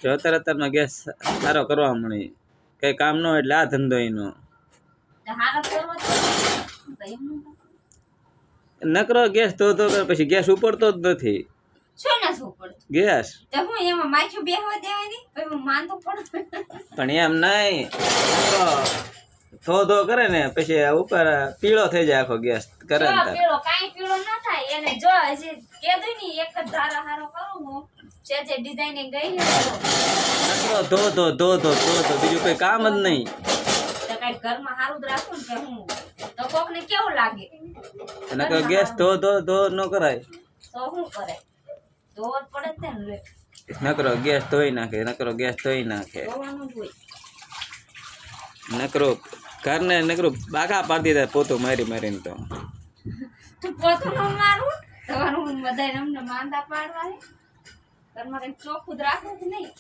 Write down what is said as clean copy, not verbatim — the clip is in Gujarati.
જો અત્યારે ગેસ સારો કરવા મળી કઈ કામ ન એટલે આ ધંધો એનો નકરો ગેસ તો પછી ગેસ ઉપડતો જ નથી ગેસ પણ એમ નહીં ધો કરે ને પછી ઉપર પીળો થઈ જાય આખો ગેસ કરે ને પીળો કાઈ પીળો ન થાય એને જો હજી કેદું ની એક જ ધારા હારો કરું હું જે ડિઝાઇન એ ગઈ નકરો ધો બીજું કોઈ કામ જ નહીં તો કઈ ઘરમાં હારું જ રાખું ને કે હું તો કોક ને કેવું લાગે નકરો ગેસ ધો ન કરાય તો શું કરે ધોવ જ પડે ને લે નકરો ગેસ ધોઈ નાખે ધોવાનું જ હોય ઘરને નકરું બાકા પાડી દીધા પોતું મારીને તો તું પોતું ન મારું તમારું બધાય અમને માંદા પાડવા ઘરમાં કઈ ચોખ્ખું જ રાખવું જ નહીં